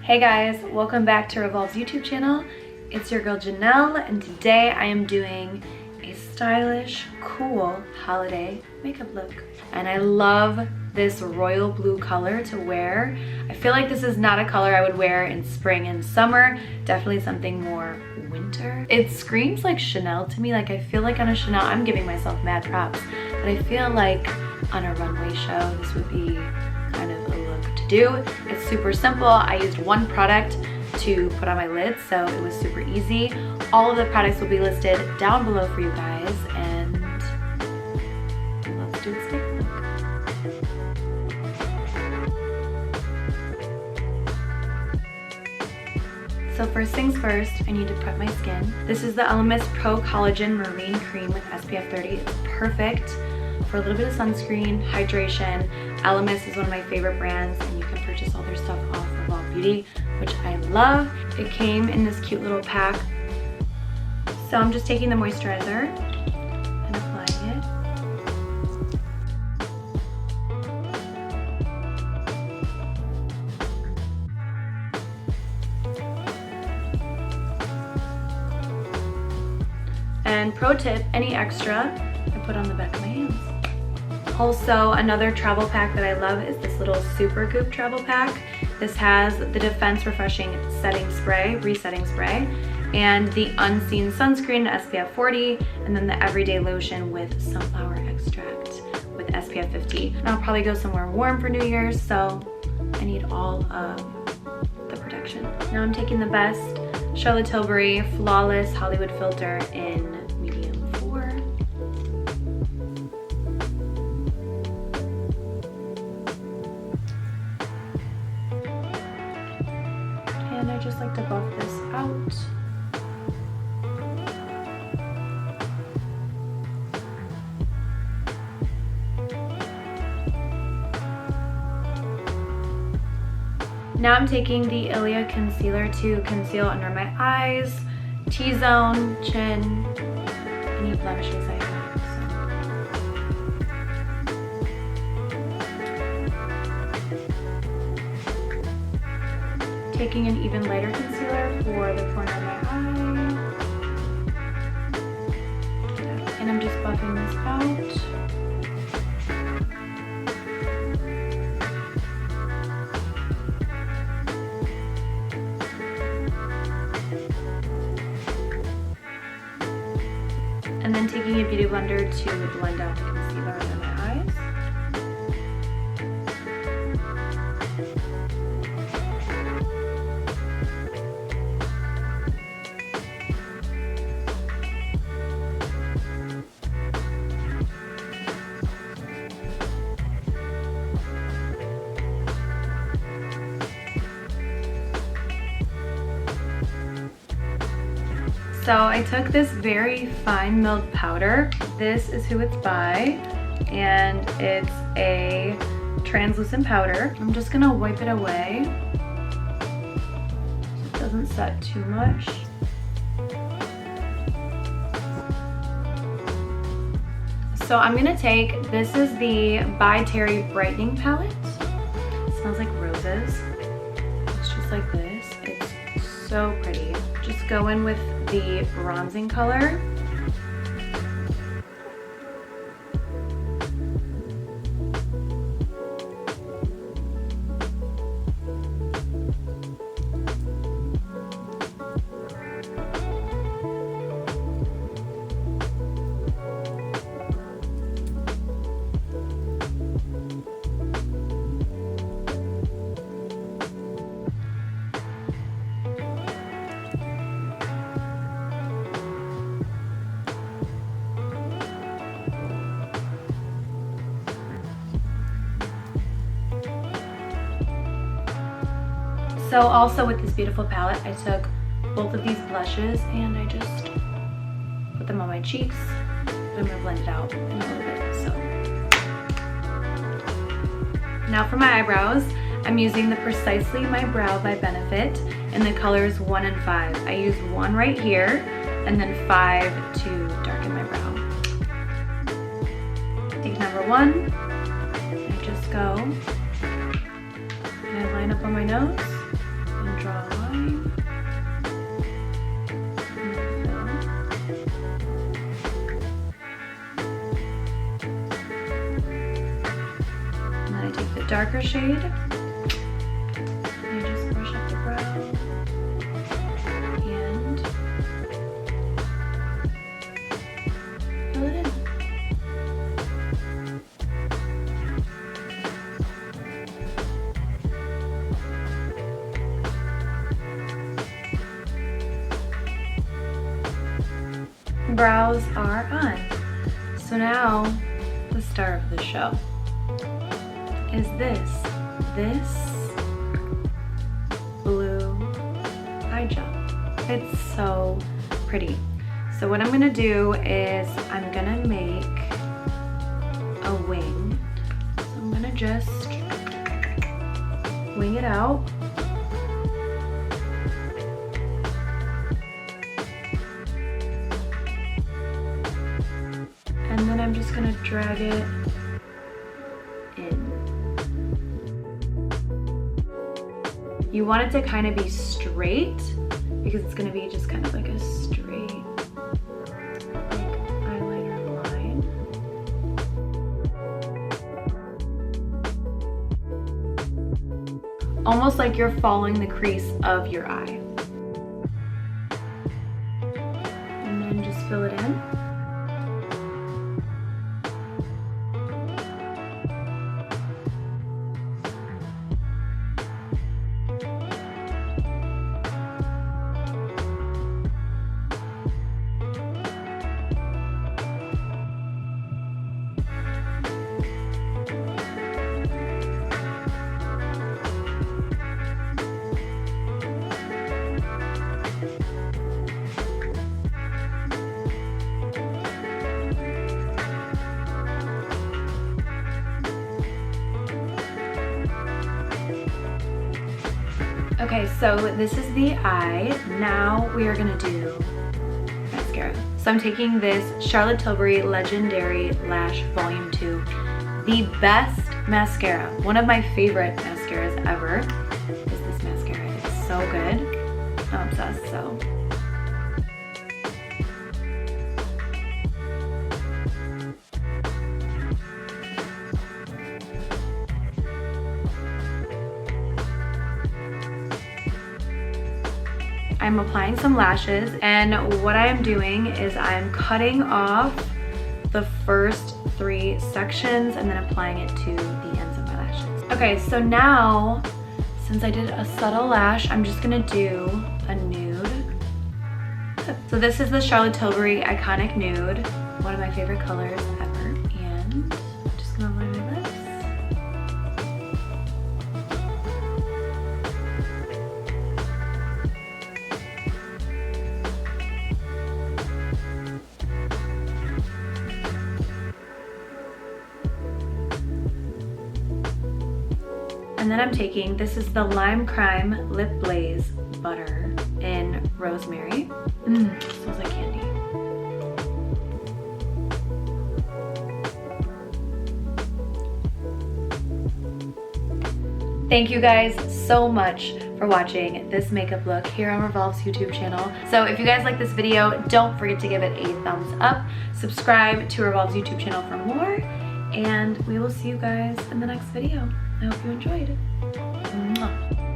Hey guys, welcome back to Revolve's YouTube channel. It's your girl Genelle, and today I am doing a stylish, cool holiday makeup look. And I love this royal blue color to wear. I feel like this is not a color I would wear in spring and summer, definitely something more winter. It screams like Chanel to me. Like I feel like on a Chanel, I'm giving myself mad props, but I feel like on a runway show, this would be kind of a look to do. It's super simple. I used one product to put on my lids, so it was super easy. All of the products will be listed down below for you guys, and let's do this makeup look. So first things first, I need to prep my skin. This is the ELEMIS Pro-Collagen Marine Cream with SPF 30. It's perfect for a little bit of sunscreen, hydration. ELEMIS is one of my favorite brands, and you can purchase all their stuff off Revolve Beauty, which I love. It came in this cute little pack. So I'm just taking the moisturizer and applying it. And pro tip, any extra, I put on the back of my hands. Also, another travel pack that I love is this little Supergoop travel pack. This has the Defense Refreshing Setting Spray, Resetting Spray, and the Unseen Sunscreen SPF 40, and then the Everyday Lotion with Sunflower Extract with SPF 50. And I'll probably go somewhere warm for New Year's, so I need all of the protection. Now I'm taking the best Charlotte Tilbury Flawless Hollywood Filter in medium 4. And I just like to buff this out. Now I'm taking the ILIA concealer to conceal under my eyes, T-zone, chin, any blemishes I have. So. Taking an even lighter concealer for the corner of my eye. And I'm just buffing this out. And then taking a beauty blender to blend out the concealer under my eyes. So I took this very fine milled powder. This is who it's by, and it's a translucent powder. I'm just gonna wipe it away so it doesn't set too much. So I'm gonna take, this is the By Terry Brightening palette. It smells like roses. It's just like this. It's so pretty. Just go in with the bronzing color. So also with this beautiful palette, I took both of these blushes and I just put them on my cheeks. I'm gonna blend it out in a little bit, so. Now for my eyebrows, I'm using the Precisely My Brow by Benefit in the colors 1 and 5. I use 1 right here and then 5 to darken my brow. Take number 1, and I just go and I line up on my nose and draw darker shade. And I just brush up the brow. And fill it in. Brows are on. So now, the star of the show is this blue eye gel. It's so pretty. So what I'm gonna do is I'm gonna make a wing. So I'm gonna just wing it out. And then I'm just gonna drag it in. You want it to kind of be straight because it's gonna be just kind of like a straight like eyeliner line. Almost like you're following the crease of your eye. And then just fill it in. Okay, so this is the eye. Now we are gonna do mascara. So I'm taking this Charlotte Tilbury Legendary Lash Volume 2. The best mascara, one of my favorite mascaras ever is this mascara. It's so good. I'm obsessed, so. I'm applying some lashes, and what I'm doing is I'm cutting off the first 3 sections and then applying it to the ends of my lashes. Okay, so now, since I did a subtle lash, I'm just gonna do a nude. So this is the Charlotte Tilbury Iconic Nude, one of my favorite colors ever, and I'm just gonna line my lips. And then I'm taking, this is the Lime Crime Lip Glaze Butter in Rosemary. Smells like candy. Thank you guys so much for watching this makeup look here on Revolve's YouTube channel. So if you guys like this video, don't forget to give it a thumbs up. Subscribe to Revolve's YouTube channel for more, and we will see you guys in the next video. I hope you enjoyed. Mwah.